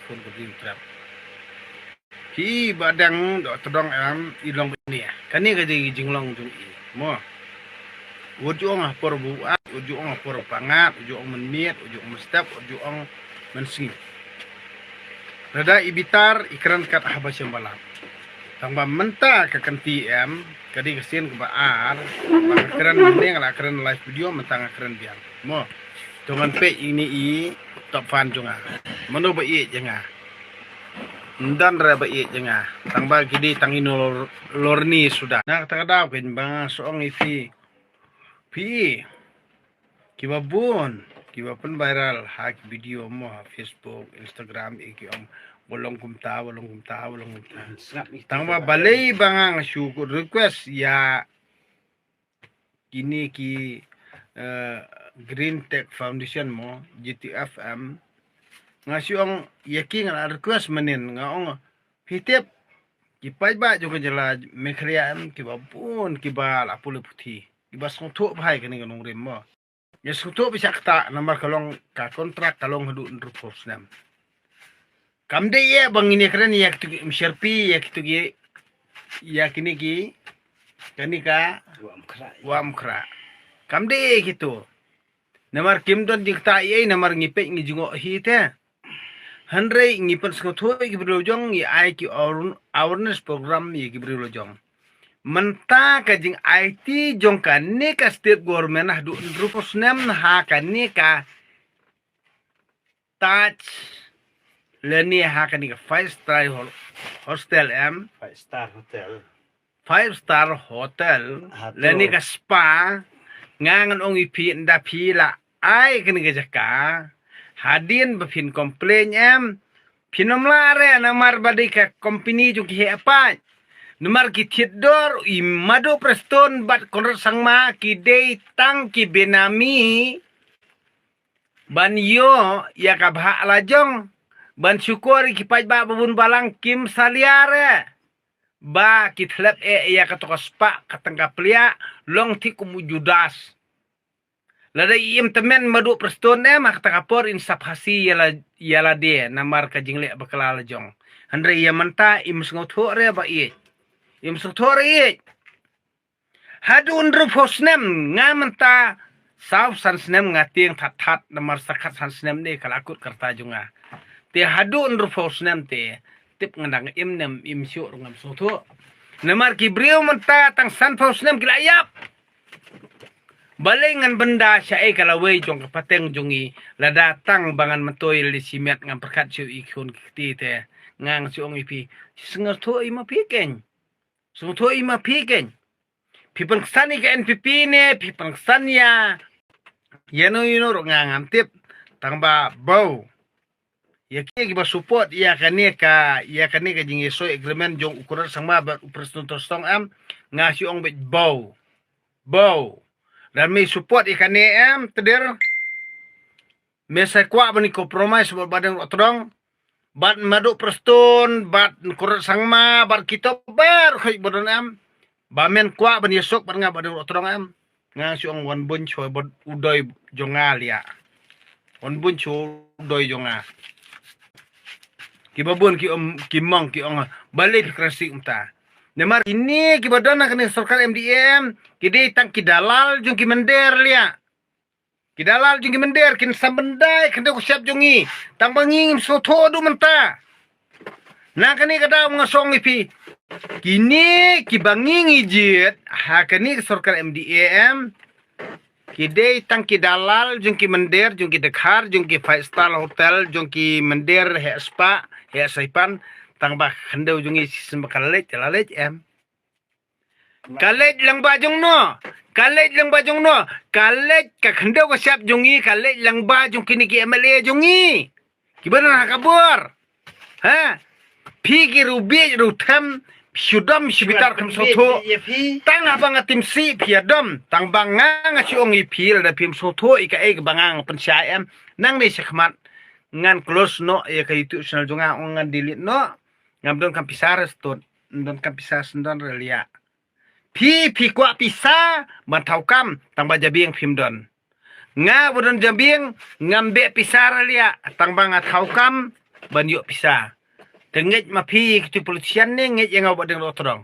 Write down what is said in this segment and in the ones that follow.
phone ko din trap hi badang do todong ilong ni kani ka di jinglong jung i mo ujung por buat ujung por pangat ujung menit ujung mustap ujung mensing rada ibitar ikran kat habas yang balam tangba menta ka kanti kadi kesin ke baar bang keren mending la keren live video mentang keren biang mo jangan pe ini i top fan junga mano ba i jenga ndan ra ba i jenga tangba gidi tangino lorni sudah nak takada ken bang soong ifi pi kibabun kibapun viral hak video mo Facebook Instagram iki bolong kumta tangba balay bangang syukur request ya kini ki Green Tech Foundation mo GTFM ngasyong yakin nga request manin nga ong hitip kipay ba jo kajala mekriam kibapun kibal apul puti ibas ngtok bhai kani kanong rim mo ya suto bisa kata nomor kalong ka kontrak kalong hadu ndrupos nam kamde ye bang ini keren ya kitu msherpi ya kitu gi ya kini gi kani ka wamkra kamde gitu nomor kimdon dikta ye nomor ngipe ngijungo hite hanre ngipen skotho gi brojong ya ai ki awareness program ye gi brojong menta kajing IT jong ka ne ka state government hadu ndrupos nam ha ka ne ka touch leni ha ka ni ka 5-star hostel 5-star hotel leni ka spa ngangan ong ipi nda pila ai kani ka jaka hadin bapin complain pinomlare namar badai ka company jong ki apa Numar ki tidor i mado preston bat konrat sangma ki day tang ki benami ban yo ya ka bha lajong ban syukur ki paj ba babun balang kim saliare ba ki thlep ya ka tokos pa katangka plia long ti kumu judas lada im temen mado preston mak takapor insap hasi yala de namar ka jingle bakala lajong andre ya manta im sngoth re ba i im sotori hadu undru fosnem ngamenta sauf sansnem ngating that namar sakat sansnem de kalakut kerta junga te hadu undru fosnem te tip ngendang imnem imsyu ngam soto namar kibriu menta tang san fosnem kilayap balengan benda syai kalawei jong kapateng jongi la datang bangan metoy li simet ngam perkat siu ikun kiti te ngang siong ipi sengerto ima pikeng Sungto ima piken. Pipang sani ka NPP ne, pipang sanya. Yano ngangam tip. Tangba bau. Ya kiba support ya kani ka jing so agreement jong ukuran sangma ba preston tostong ngasi ong bet bau. Bau. Dan me support ikane teder. Me sa kwa bani compromise badang otong. Bat madu preston, bat kurat sangma, bat kita ber khay bodon bamen kwa ban yesok ban nga badang otrong nga siong wan bun choy bod udoy jonga lia. Wan bun cho udoy jonga. Kibabun ki mong ki ong balik krasi umta. Nemar ini kibadon na kani sarkar MDM, kidi tang kidalal jung ki mender lia. Kidalal jungi mender kin sambendai kende ko siap jungi tang banging so thodu menta na kani kada ngasong ipi kini kibanging ijit ha kani sarkar MDM kidai tang kidalal jungi mender jungi dekhar jungi 5-star hotel jungi mender he spa he saipan tang ba kende jungi sembakalet lalet kalet lang bajong no kalet lang bajong no kalet ka khandau ka siap jungi kalet lang bajong kini ki MLA jungi kibana nakabur ha pigi rubi rutam syudam sybitar kam soto tang abang tim si piadom tang bangang siong ipil da pim soto ika bangang pensyam nang ni sakmat ngan close no ya ka YouTube channel junga ngan delete no ngam don kam pisar stot don kam pisar sendon relia pi kwa pisa mantaukam tang bajabieng pimdon nga bodon jabieng ngambe pisar lia tang banga taukam ban yuk pisah. Tengit mapi ke politician ni ngit yang awak dengan orang.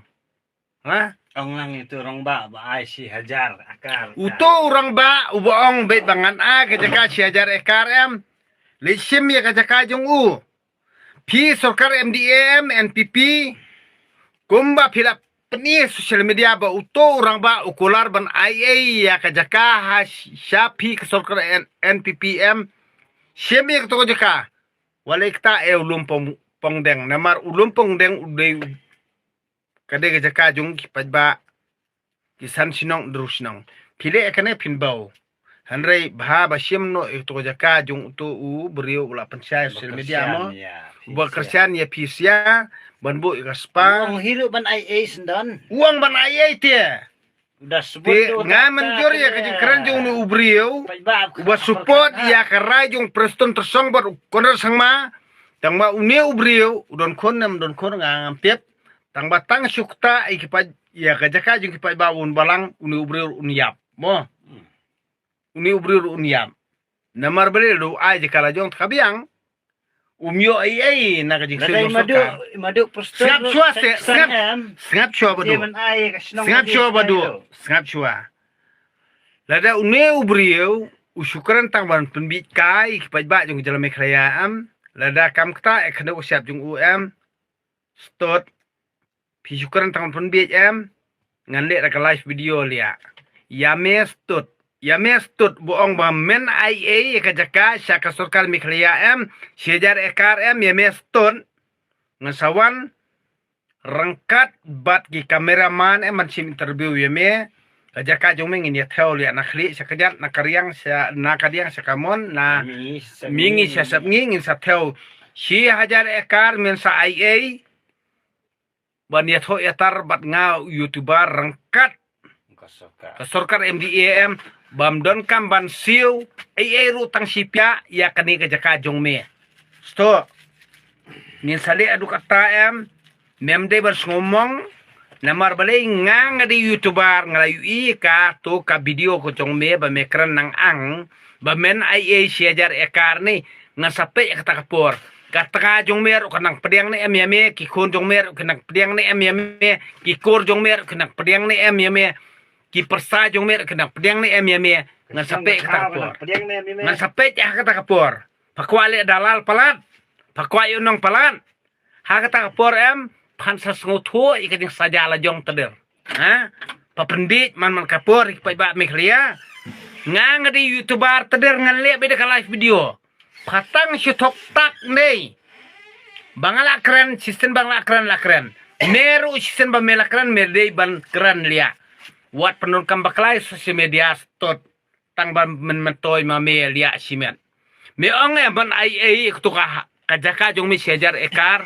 Ha? Orang itu orang ai si hajar akar. Uto orang ubaong bet bangan kejaka si hajar ekar Lishim ya kejaka jong Pi sorkar MDM NPP kumba pila peni social media uto orang ukular ban IA ya kejaka syapi ke sorkar NPPM Sim ya ketoko jaka. Walai kita ulum pongdeng namar ulum pongdeng udai kade kejaka jong kipajba kisan sinong drusnong pile ekane pinbau hanrei bha basim no itu jaka jong tu beriu ula pensai social media mo bekerjaan ya pisia banbu ikaspa uang hidup ban IA sendan uang ban IA tie udah sebut ngamen jor ya keren jong nu beriu uba support ya karai jong preston tersong bar koner sangma tangma uni beriu don konam don kon ngampet tangba tang sukta ikipaj ya kajaka jong kipaj bawun balang uni ubrir uniap mo uni ubrir uniap namar beli do ai jekala jong kabiang umyo ai na kajik se madu postur ngap chua badu ngap chua badu ngap chua lada uni ubrir usyukuran tang ban penbit kai kipaj ba jong jalan mekraya lada kam kta ekna usiap jong stot pi syukuran tangan pun ngan lek raka live video lia ya mestut boong ba men IA ka jaka syaka sorkar mikliya syajar ekar ya mestut ngasawan rangkat bat ki kameraman man sim interview ya me ka jaka jong mengin ya theo lia nakhli sakajat nakariang sa nakadiang sa kamon na mingi sa sap ngingin sa theo si hajar ekar men sa IA ban ya tho yatar bat nga youtuber rangkat kasorkar MDM bam don kam ban siu ru tang sipya ya kani ka jaka jong me sto nin sale adu kata memde bar ngomong namar bale nga di youtuber ngalayu ka to ka video ko jong me ba mekran nang ang ba men siajar ekar ni ngasape kata kapor kata jong mer kanang pediang ni yame ki kon jong mer kanang pediang ni yame ki kor jong mer kanang pediang ni yame ki persa jong mer kanang pediang ni yame ngan sape kata kapor ngan sape kata kapor pakwale dalal palat pakwai unong palat ha kata kapor pansa ngotho ikading sajala jong teder ha papendit man kapor ipai ba meklia ngang di youtuber teder ngan le beda ka live video patang syutok tak nih bangala keren sistem bangala keren meru sistem bamela keren merdei ban keren lia wat penun kambaklai sosial media stot tang ban mentoy mame lia simen me ong ban ai kutuka kajaka jong mi sejar ekar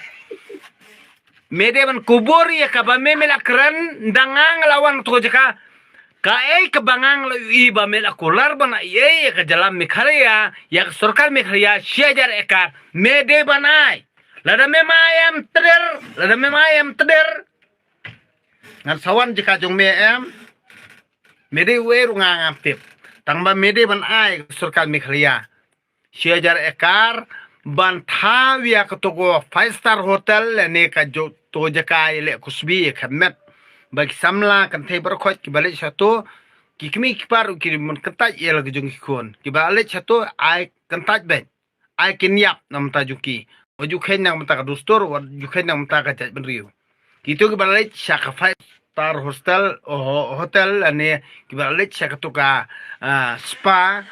mede ban kubur ya ka bamela keren dangang lawan to jaka kae kebangang lo iba mela kular bana ye ke jalan mikharya ya sorkar mikharya syajar ekar mede banai lada memayam teder ngan sawan jika jong mede weru ngangaptip tangba mede banai sorkar mikharya syajar ekar ban thawia ketoko 5 star hotel ne ka jo to jaka le kusbi khamet bagi samla kan thai berkhot ki balik satu ki kmi ki par ki mon kentaj el ge jong kon ki balik satu ai kentaj ben ai kinyap nam ta juki oju khen nang mata ka dustor wa ju khen nang mata ka jat ben riu ki to ki balik syaka 5 star hotel ane ki balik syaka to ka spa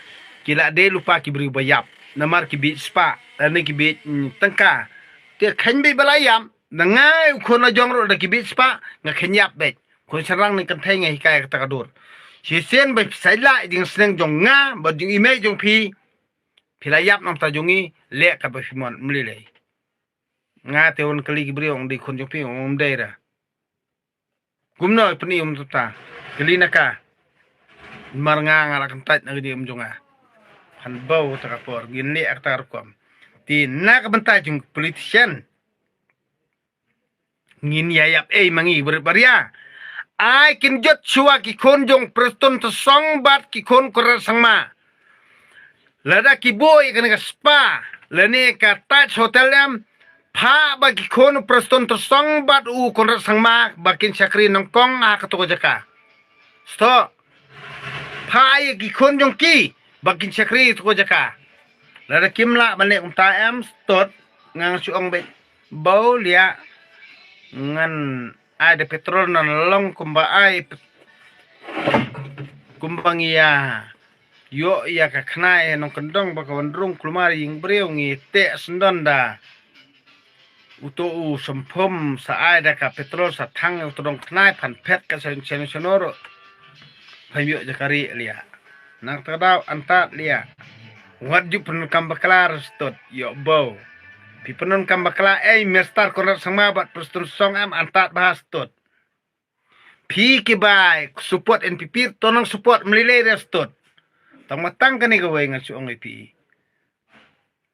ki la de lupa ki beri bayap namar ki bi spa ane ki bi tangka te khen bi balayam nangai kono jongro da kibit spa nga kenyap bet kon sarang ni kanthai ngai kai kata kadur si sen ba saila ding seneng jong nga ba ding ime jong pi pilayap nam ta jongi le ka ba fimon mlile nga te on kali gibri ong di kon jong pi ong daira gumno pani tuta kali naka mar nga ngala kantat na di jonga han bau ta kapor gin le aktar kom ti na ka banta jong politician ngin yayap mangi berbaria ai kin jot chua ki kon jong preston to song bat ki kon korar sangma lada ki boy kan spa Leni kata hotel em pha bagi kon preston tersong bat konrat sangma bakin syakri nongkong katoko jaka. Sto pha ye kon jongki bakin syakri toko jaka. Lada kimla balik em stot ngang suong bet bau lia ngan ada petrol nan long kumba ai kumbang iya yo iya ka knai nong kendong baka wandrung kulmari yang breu ngi te sendonda uto u sempom sa ada ka petrol sa thang utong knai pan pet ka sen sonoro phayo jakari lia nang tadau antat lia wat ju pen kambaklar stot yo bau pi penon kambakla mestar korat sama bat prestun song am antat bahas tot pi ke bai support NPP tonong support melile restot tang matang kani gawe nga suong pi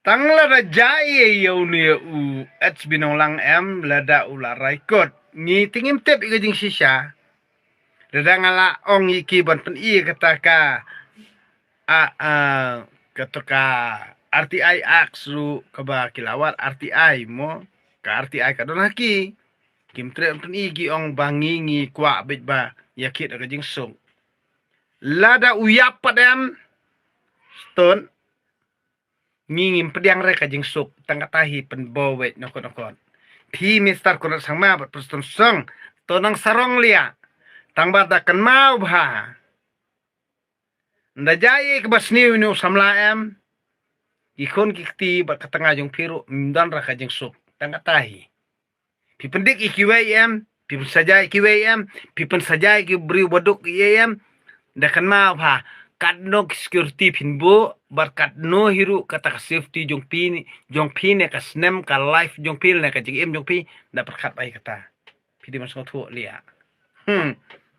tang la jai yo ni u ats binong lang am lada ula raikot ni tingim tep igajing sisa lada ngala ong iki ban pen i kata ka katoka RTI aksu kaba kilawat RTI mo ka RTI kadon haki kim tre pen igi ong bangingi kwa bet ba yakit aga jing sung lada uyap padam stone ngingim pediang reka jing suk tangatahi pen bowet nokon thi mister kunat sangma bat preston song tonang sarong lia tang bata kan mau bha nda jai ke basni nu samla em ikon kikti bat katanga jong piru mdan raka jing suk tangatahi pi pendik ikiwai em pi sajai ikiwai em pi pen sajai ki beri waduk em da kan mau bha kadno security pinbo bar kadno hiru kata safety jong pi ne ka snem ka life jong pi ne ka jing em jong pi da perkat bai kata pi di masngo thu lia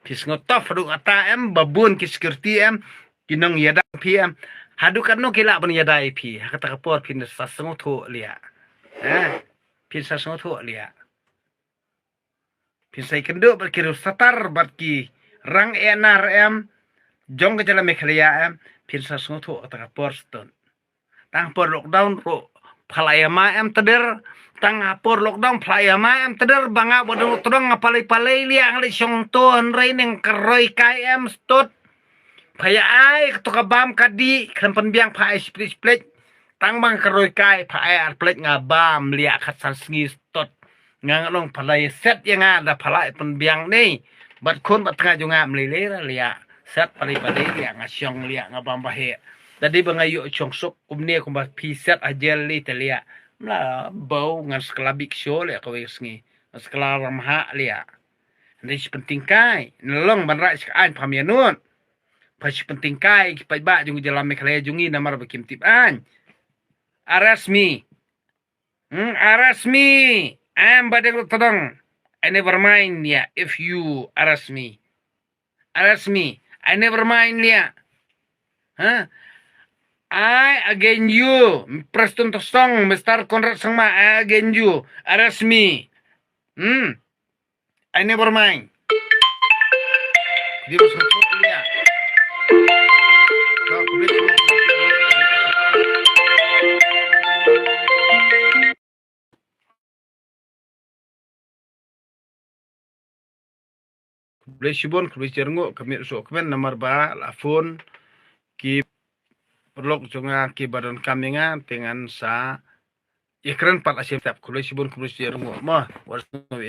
pi sngo tof ru kata em babun ki security em kinong yada pi em hadu kadno kila ban yada pi kata kapor pi sa sngo thu lia pi sa sngo thu lia pi sai kendo berkiru satar barki rang enar em jong ke jala mekhalia em pin sa sngoto ta porston tang por lockdown ro phalayama em teder tang por lockdown phalayama em teder banga bodong todong ngapalai liang li song ton rei neng keroi kai em stot phaya ai to ka bam kadi khampan biang phai split tang bang keroi kai phai ar plek ngabam lia khatsan sngi stot ngang long phalai set yang ada phalai pen biang nei bat khon bat nga junga mlile lia set pali lia ngasyong lia ngabambahe tadi bangayo chongsok kumne kumba piset ajel li telia mla bau ngan sklabik show le ko ngi sklar ramha lia ndi penting kai nolong banra skan pamianun pas penting kai ki ba jung jalan mekhale jungi namar bakim tip an arasmi am badeng todong I never mind ya if you arrest me I never mind ya. I again you. Preston to song. Mr. Conrad Sangma. I again you. Arrest me. I never mind. Di ba sa liya? Blesibon kubisirngo kami so kmen nomor ba la phone ki perlok jonga ki badan kaminga dengan sa ikran pat asim tap kubisirngo ma warno